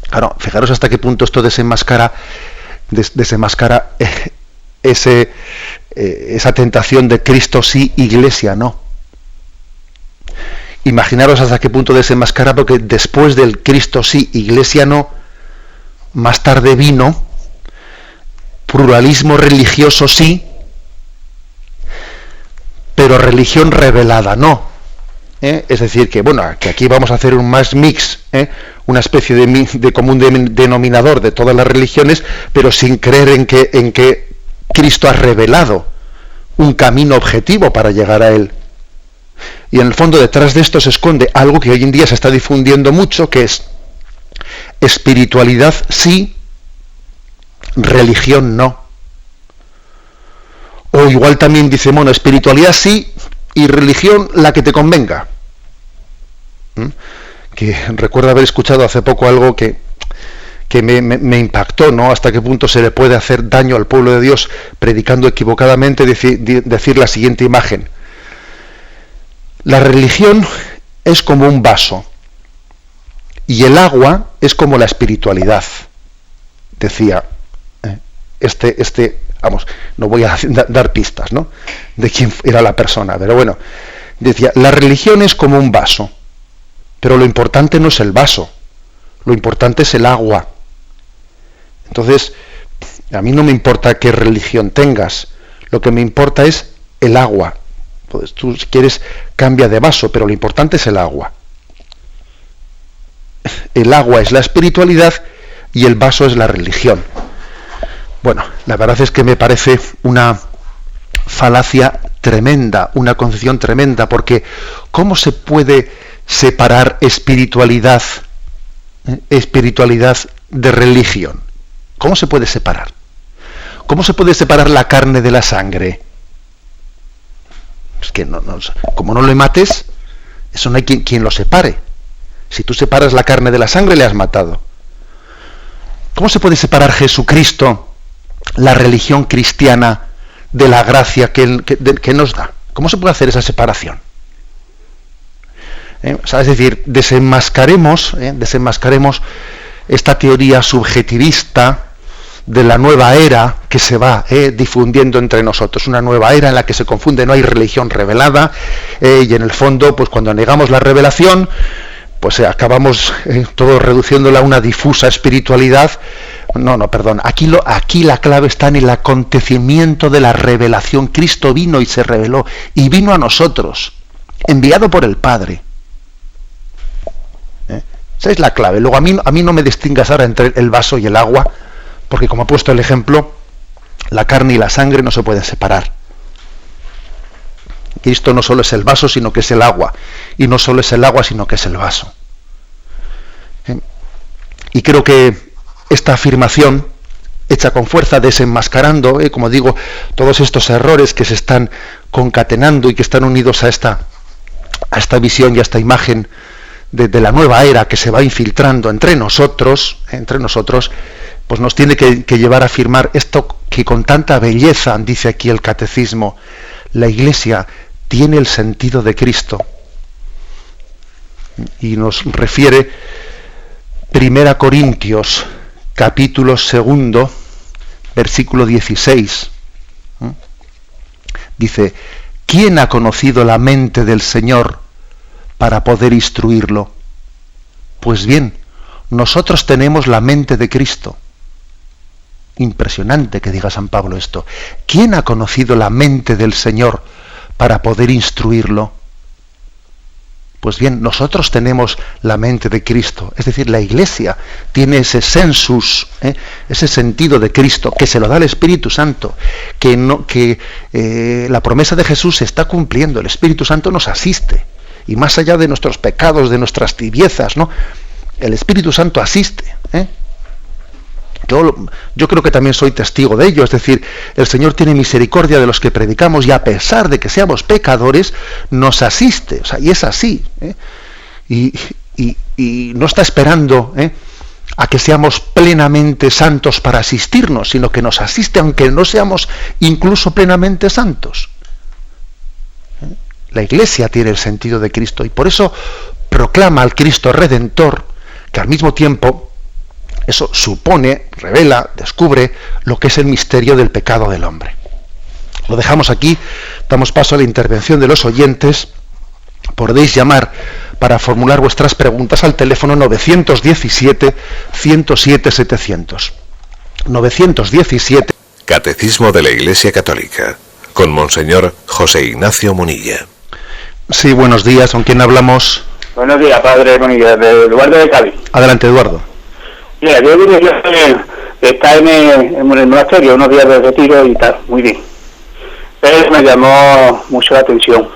Claro, fijaros hasta qué punto esto desenmascara esa tentación de Cristo sí, Iglesia no. Imaginaros hasta qué punto desenmascara, porque después del Cristo sí, Iglesia no, más tarde vino pluralismo religioso sí, pero religión revelada no. Es decir, que bueno, que aquí vamos a hacer un más mix, una especie de común denominador de todas las religiones, pero sin creer en que Cristo ha revelado un camino objetivo para llegar a él. Y en el fondo detrás de esto se esconde algo que hoy en día se está difundiendo mucho, que es espiritualidad sí, religión no. O igual también dice, bueno, espiritualidad sí y religión la que te convenga. Que recuerdo haber escuchado hace poco algo que me impactó, ¿no? Hasta qué punto se le puede hacer daño al pueblo de Dios predicando equivocadamente, decir la siguiente imagen. La religión es como un vaso y el agua es como la espiritualidad, decía vamos, no voy a dar pistas, ¿no?, de quién era la persona, pero bueno, decía, la religión es como un vaso, pero lo importante no es el vaso, lo importante es el agua. Entonces, a mí no me importa qué religión tengas, lo que me importa es el agua. Pues tú, si quieres, cambia de vaso, pero lo importante es el agua. El agua es la espiritualidad y el vaso es la religión. Bueno, la verdad es que me parece una falacia tremenda, una concepción tremenda, porque ¿cómo se puede separar espiritualidad de religión? ¿Cómo se puede separar? ¿Cómo se puede separar la carne de la sangre? Es que como no le mates, eso no hay quien lo separe. Si tú separas la carne de la sangre, le has matado. ¿Cómo se puede separar Jesucristo, la religión cristiana, de la gracia que nos da? ¿Cómo se puede hacer esa separación? O sea, es decir, desenmascaremos esta teoría subjetivista de la nueva era que se va difundiendo entre nosotros, una nueva era en la que se confunde, no hay religión revelada, y en el fondo, pues cuando negamos la revelación, pues acabamos todos reduciéndola a una difusa espiritualidad. Perdón, aquí la clave está en el acontecimiento de la revelación. Cristo vino y se reveló, y vino a nosotros, enviado por el Padre. Esa es la clave. Luego a mí no me distingas ahora entre el vaso y el agua, porque como he puesto el ejemplo, la carne y la sangre no se pueden separar. Cristo no solo es el vaso, sino que es el agua, y no solo es el agua, sino que es el vaso. Y creo que esta afirmación, hecha con fuerza, desenmascarando, como digo, todos estos errores que se están concatenando y que están unidos a esta visión y a esta imagen de la nueva era que se va infiltrando entre nosotros, pues nos tiene que llevar a afirmar esto que con tanta belleza dice aquí el Catecismo: la Iglesia tiene el sentido de Cristo. Y nos refiere 1 Corintios, capítulo 2, versículo 16. Dice: ¿quién ha conocido la mente del Señor para poder instruirlo? Pues bien, nosotros tenemos la mente de Cristo. Impresionante que diga San Pablo esto. ¿Quién ha conocido la mente del Señor para poder instruirlo? Pues bien, nosotros tenemos la mente de Cristo, es decir, la Iglesia tiene ese sensus, ese sentido de Cristo, que se lo da el Espíritu Santo, que la promesa de Jesús se está cumpliendo, el Espíritu Santo nos asiste, y más allá de nuestros pecados, de nuestras tibiezas, ¿no?, el Espíritu Santo asiste. Yo creo que también soy testigo de ello, es decir, el Señor tiene misericordia de los que predicamos, y a pesar de que seamos pecadores, nos asiste, o sea, y es así, y no está esperando a que seamos plenamente santos para asistirnos, sino que nos asiste aunque no seamos incluso plenamente santos. La Iglesia tiene el sentido de Cristo, y por eso proclama al Cristo Redentor, que al mismo tiempo eso supone, revela, descubre lo que es el misterio del pecado del hombre. Lo dejamos aquí, damos paso a la intervención de los oyentes. Podéis llamar para formular vuestras preguntas al teléfono 917-107-700. 917. Catecismo de la Iglesia Católica, con Monseñor José Ignacio Munilla. Sí, buenos días. ¿Con quién hablamos? Buenos días, padre Munilla, de Eduardo de Cádiz. Adelante, Eduardo. Mira, yo diría que está en el monasterio, unos días de retiro y tal, muy bien. Pero me llamó mucho la atención.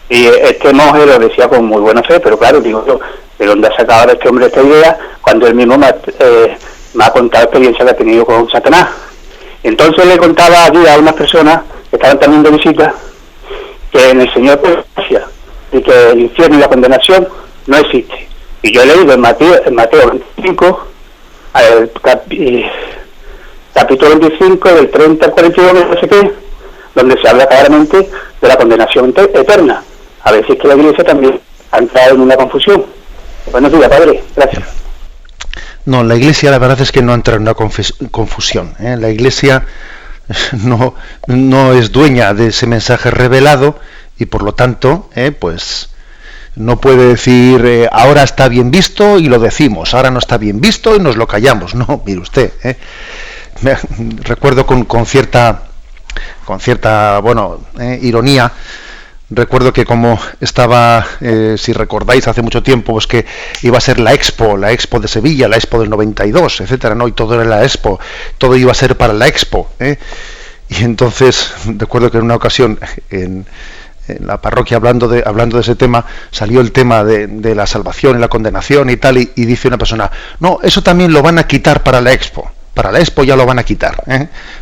Y este monje lo decía con muy buena fe, pero claro, digo yo, ¿de dónde ha sacado este hombre esta idea? Cuando él mismo me ha contado experiencia que ha tenido con Satanás. Entonces le contaba allí a unas personas que estaban también de visita, que en el Señor decía y que el infierno y la condenación no existe. Y yo he leído en Mateo 25, capítulo 25, del 30 al 42, no sé qué, donde se habla claramente de la condenación eterna. A ver si es que la Iglesia también ha entrado en una confusión. Buenos días, padre. Gracias. No, la Iglesia la verdad es que no entra en una confusión. La Iglesia no es dueña de ese mensaje revelado y por lo tanto, pues no puede decir ahora está bien visto y lo decimos, ahora no está bien visto y nos lo callamos. No, mire usted. Recuerdo con cierta ironía. Recuerdo que como estaba, si recordáis, hace mucho tiempo, pues que iba a ser la Expo de Sevilla, la Expo del 92, etcétera, ¿no? Y todo era la Expo, todo iba a ser para la Expo, Y entonces, recuerdo que en una ocasión, en la parroquia, hablando de ese tema, salió el tema de la salvación y la condenación y tal, y dice una persona, no, eso también lo van a quitar para la Expo. Para la Expo ya lo van a quitar.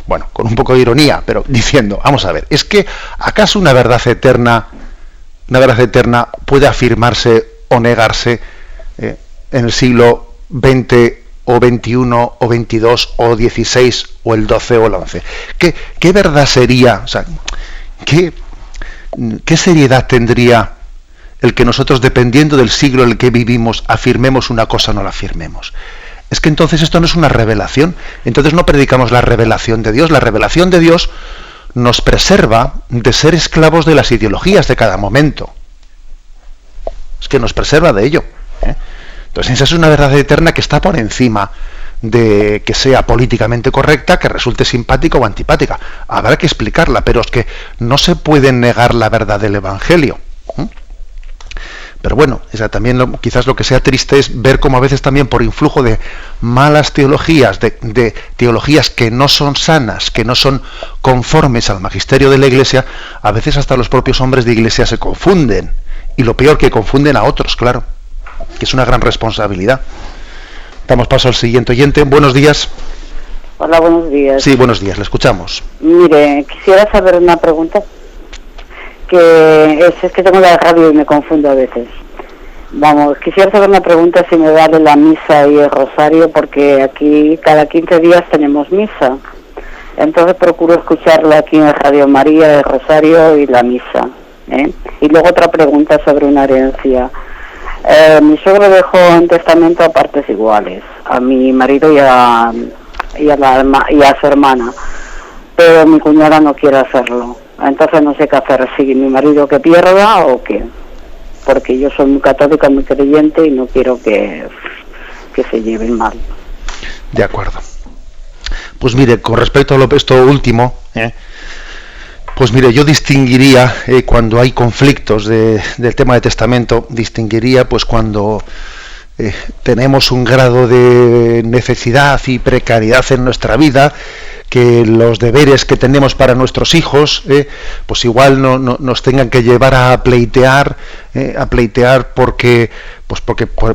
Bueno, con un poco de ironía, pero diciendo, vamos a ver, es que ¿acaso una verdad eterna puede afirmarse o negarse en el siglo XX o XXI o XXII o XVI o el XII o el XI? ¿Qué verdad sería? O sea, ¿qué seriedad tendría el que nosotros, dependiendo del siglo en el que vivimos, afirmemos una cosa o no la afirmemos? Es que entonces esto no es una revelación. Entonces no predicamos la revelación de Dios. La revelación de Dios nos preserva de ser esclavos de las ideologías de cada momento. Es que nos preserva de ello. Entonces esa es una verdad eterna que está por encima de que sea políticamente correcta, que resulte simpática o antipática. Habrá que explicarla, pero es que no se puede negar la verdad del Evangelio. Pero bueno, quizás lo que sea triste es ver cómo a veces también por influjo de malas teologías, de teologías que no son sanas, que no son conformes al magisterio de la Iglesia, a veces hasta los propios hombres de Iglesia se confunden. Y lo peor, que confunden a otros, claro, que es una gran responsabilidad. Damos paso al siguiente oyente. Buenos días. Hola, buenos días. Sí, buenos días, le escuchamos. Mire, quisiera saber una pregunta. Que es que tengo la radio y me confundo a veces. Vamos, quisiera saber una pregunta si me vale la misa y el rosario, porque aquí cada 15 días tenemos misa. Entonces procuro escucharla aquí en Radio María, el rosario y la misa. Y luego otra pregunta sobre una herencia. Mi suegro dejó en testamento a partes iguales, a mi marido y a su hermana, pero mi cuñada no quiere hacerlo. Entonces no sé qué hacer, si mi marido que pierda o qué, porque yo soy muy católica, muy creyente y no quiero que se lleven mal. De acuerdo. Pues mire, con respecto a esto último, pues mire, yo distinguiría cuando hay conflictos del tema de testamento, distinguiría pues cuando tenemos un grado de necesidad y precariedad en nuestra vida, que los deberes que tenemos para nuestros hijos, pues igual no nos tengan que llevar a pleitear porque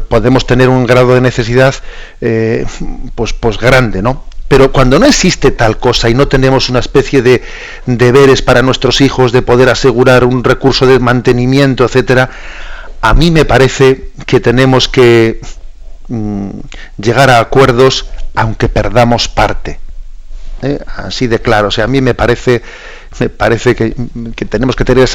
podemos tener un grado de necesidad pues grande, ¿no? Pero cuando no existe tal cosa y no tenemos una especie de deberes para nuestros hijos, de poder asegurar un recurso de mantenimiento, etcétera, a mí me parece que tenemos que llegar a acuerdos aunque perdamos parte. Así de claro. O sea, a mí me parece que tenemos que tener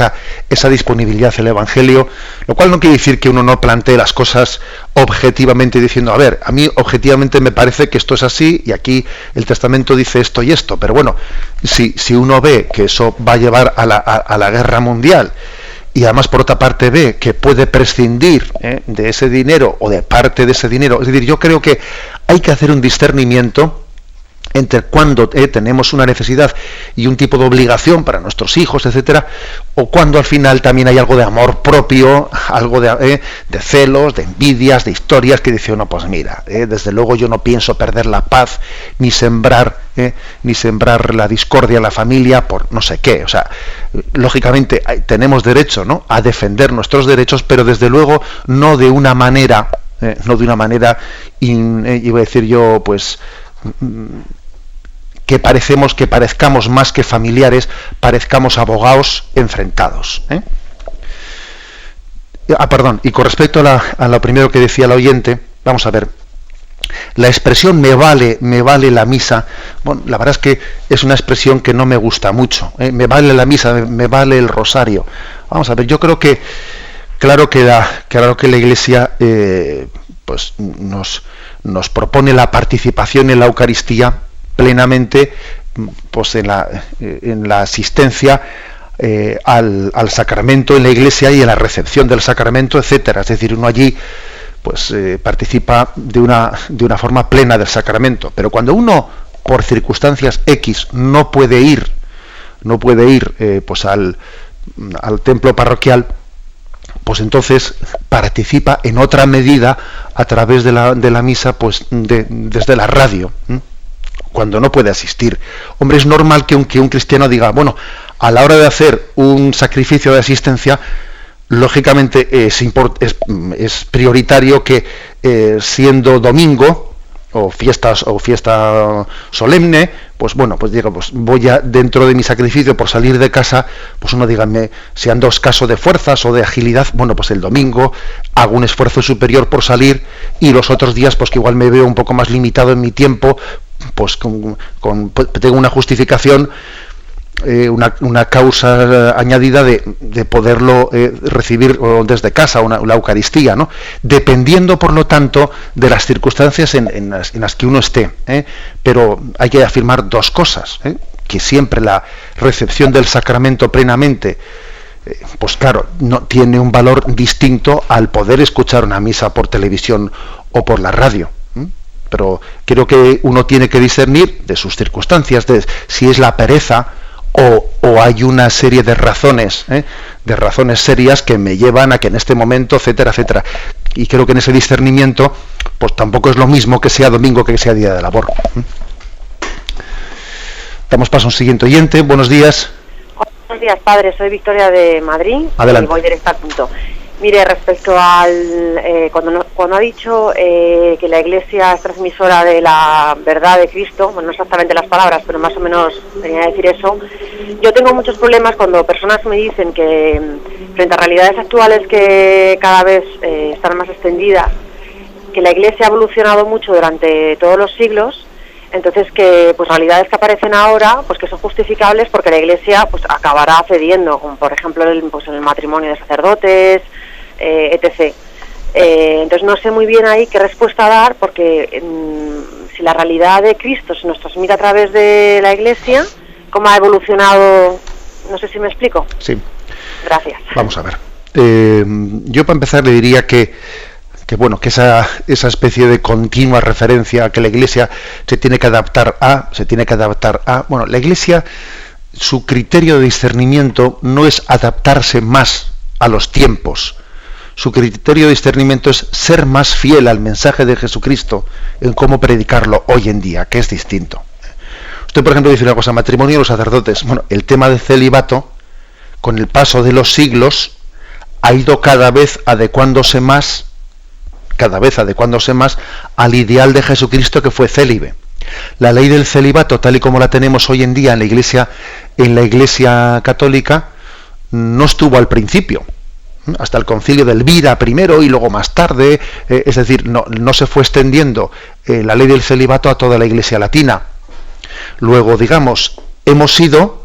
esa disponibilidad del Evangelio, lo cual no quiere decir que uno no plantee las cosas objetivamente diciendo, a ver, a mí objetivamente me parece que esto es así y aquí el testamento dice esto y esto, pero bueno, si uno ve que eso va a llevar a la guerra mundial y además por otra parte ve que puede prescindir de ese dinero o de parte de ese dinero, es decir, yo creo que hay que hacer un discernimiento entre cuando tenemos una necesidad y un tipo de obligación para nuestros hijos, etcétera, o cuando al final también hay algo de amor propio, algo de celos, de envidias, de historias que dice uno, pues mira, desde luego yo no pienso perder la paz ni sembrar la discordia en la familia por no sé qué. O sea, lógicamente tenemos derecho, ¿no?, a defender nuestros derechos, pero desde luego no de una manera, iba a decir yo, pues que parezcamos más que familiares, parezcamos abogados enfrentados. Perdón, y con respecto a lo primero que decía el oyente, vamos a ver, la expresión me vale la misa, bueno, la verdad es que es una expresión que no me gusta mucho, me vale la misa, me vale el rosario. Vamos a ver, yo creo que claro que la Iglesia pues nos propone la participación en la Eucaristía plenamente, pues en la asistencia al sacramento en la Iglesia y en la recepción del sacramento, etcétera. Es decir, uno allí pues participa de una forma plena del sacramento. Pero cuando uno por circunstancias X no puede ir pues al templo parroquial, pues entonces participa en otra medida a través de la misa, pues desde la radio, cuando no puede asistir. Hombre, es normal que un cristiano diga, bueno, a la hora de hacer un sacrificio de asistencia, lógicamente es prioritario que siendo domingo o fiesta solemne, pues bueno, pues digo, pues voy a, dentro de mi sacrificio por salir de casa, pues uno dígame, sean dos casos de fuerzas o de agilidad, bueno, pues el domingo hago un esfuerzo superior por salir, y los otros días pues que igual me veo un poco más limitado en mi tiempo, pues tengo una justificación, una causa añadida de poderlo recibir desde casa, la Eucaristía, ¿no? Dependiendo, por lo tanto, de las circunstancias en las que uno esté. Pero hay que afirmar dos cosas, que siempre la recepción del sacramento plenamente, pues claro, no tiene un valor distinto al poder escuchar una misa por televisión o por la radio. Pero creo que uno tiene que discernir de sus circunstancias, de si es la pereza o hay una serie de razones serias que me llevan a que en este momento, etcétera, etcétera. Y creo que en ese discernimiento, pues tampoco es lo mismo que sea domingo que sea día de labor. Damos paso a un siguiente oyente. Buenos días. Buenos días, padre. Soy Victoria de Madrid. Adelante. Y voy directo al punto. Mire, respecto al cuando ha dicho que la Iglesia es transmisora de la verdad de Cristo, bueno, no exactamente las palabras, pero más o menos venía a decir eso. Yo tengo muchos problemas cuando personas me dicen que frente a realidades actuales que cada vez están más extendidas, que la Iglesia ha evolucionado mucho durante todos los siglos, entonces que pues realidades que aparecen ahora, pues que son justificables porque la Iglesia pues acabará cediendo, como por ejemplo el matrimonio de sacerdotes, etc. Entonces no sé muy bien ahí qué respuesta dar, porque si la realidad de Cristo se nos transmite a través de la Iglesia, ¿cómo ha evolucionado? No sé si me explico. Sí. Gracias. Vamos a ver. Yo para empezar le diría que esa especie de continua referencia a que la Iglesia se tiene que adaptar a, bueno, la Iglesia, su criterio de discernimiento no es adaptarse más a los tiempos. Su criterio de discernimiento es ser más fiel al mensaje de Jesucristo en cómo predicarlo hoy en día, que es distinto. Usted, por ejemplo, dice una cosa, matrimonio de los sacerdotes. Bueno, el tema del celibato, con el paso de los siglos, ha ido cada vez adecuándose más al ideal de Jesucristo, que fue célibe. La ley del celibato, tal y como la tenemos hoy en día en la Iglesia católica, no estuvo al principio, hasta el concilio de Elvira primero y luego más tarde, es decir, no se fue extendiendo la ley del celibato a toda la Iglesia latina. Luego, digamos, hemos ido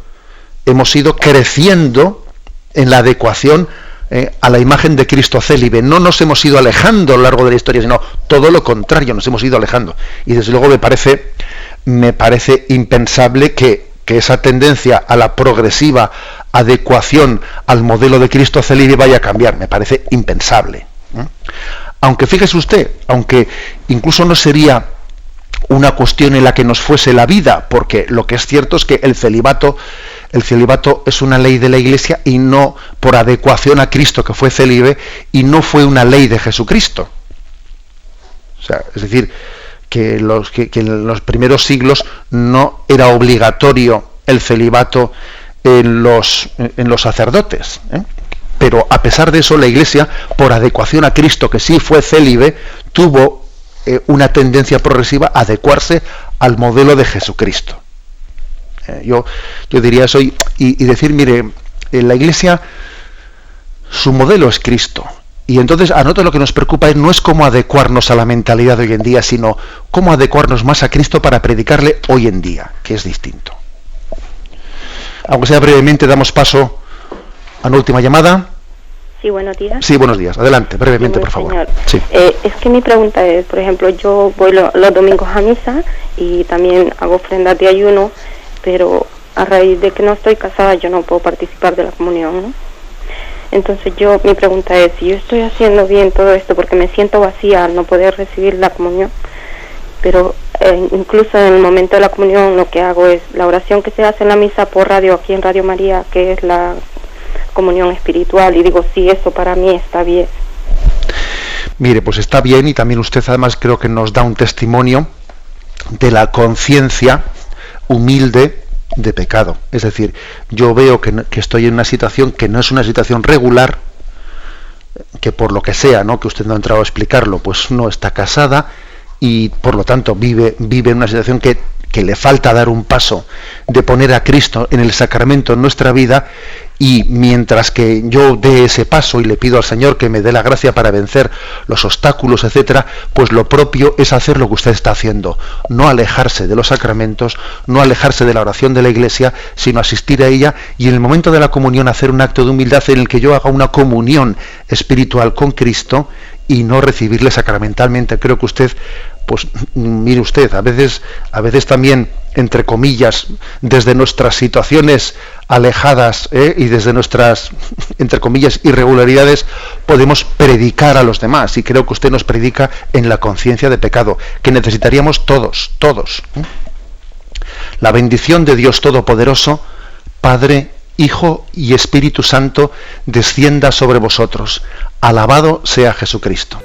creciendo en la adecuación a la imagen de Cristo célibe. No nos hemos ido alejando a lo largo de la historia, sino todo lo contrario, nos hemos ido alejando. Y desde luego me parece impensable que esa tendencia a la progresiva adecuación al modelo de Cristo célibe vaya a cambiar. Me parece impensable. Aunque fíjese usted, aunque incluso no sería una cuestión en la que nos fuese la vida, porque lo que es cierto es que el celibato es una ley de la Iglesia y no por adecuación a Cristo, que fue célibe, y no fue una ley de Jesucristo. O sea, es decir, que en los primeros siglos no era obligatorio el celibato en los sacerdotes, ¿eh? Pero a pesar de eso, la Iglesia, por adecuación a Cristo, que sí fue célibe, tuvo una tendencia progresiva a adecuarse al modelo de Jesucristo. Yo diría eso y decir, mire, en la Iglesia su modelo es Cristo. Y entonces a nosotros lo que nos preocupa no es cómo adecuarnos a la mentalidad de hoy en día, sino cómo adecuarnos más a Cristo para predicarle hoy en día, que es distinto. Aunque sea brevemente, damos paso a una última llamada. Sí, buenos días. Sí, buenos días. Adelante, brevemente, Sí, por favor. señor. Sí. Es que mi pregunta es, por ejemplo, yo voy los domingos a misa y también hago ofrendas de ayuno, pero a raíz de que no estoy casada yo no puedo participar de la comunión, ¿no? Entonces mi pregunta es, si yo estoy haciendo bien todo esto porque me siento vacía al no poder recibir la comunión, pero incluso en el momento de la comunión lo que hago es la oración que se hace en la misa por radio, aquí en Radio María, que es la comunión espiritual, y digo, sí, eso para mí está bien. Mire, pues está bien, y también usted además creo que nos da un testimonio de la conciencia humilde de pecado. Es decir, yo veo que estoy en una situación que no es una situación regular, que por lo que sea, ¿no?, que usted no ha entrado a explicarlo, pues no está casada y por lo tanto vive en una situación que le falta dar un paso de poner a Cristo en el sacramento en nuestra vida, y mientras que yo dé ese paso y le pido al Señor que me dé la gracia para vencer los obstáculos, etcétera, pues lo propio es hacer lo que usted está haciendo, no alejarse de los sacramentos, no alejarse de la oración de la Iglesia, sino asistir a ella, y en el momento de la comunión hacer un acto de humildad en el que yo haga una comunión espiritual con Cristo y no recibirle sacramentalmente. Creo que usted, pues mire usted, a veces también, entre comillas, desde nuestras situaciones alejadas, y desde nuestras, entre comillas, irregularidades, podemos predicar a los demás, y creo que usted nos predica en la conciencia de pecado, que necesitaríamos todos. La bendición de Dios Todopoderoso, Padre, Hijo y Espíritu Santo, descienda sobre vosotros. Alabado sea Jesucristo.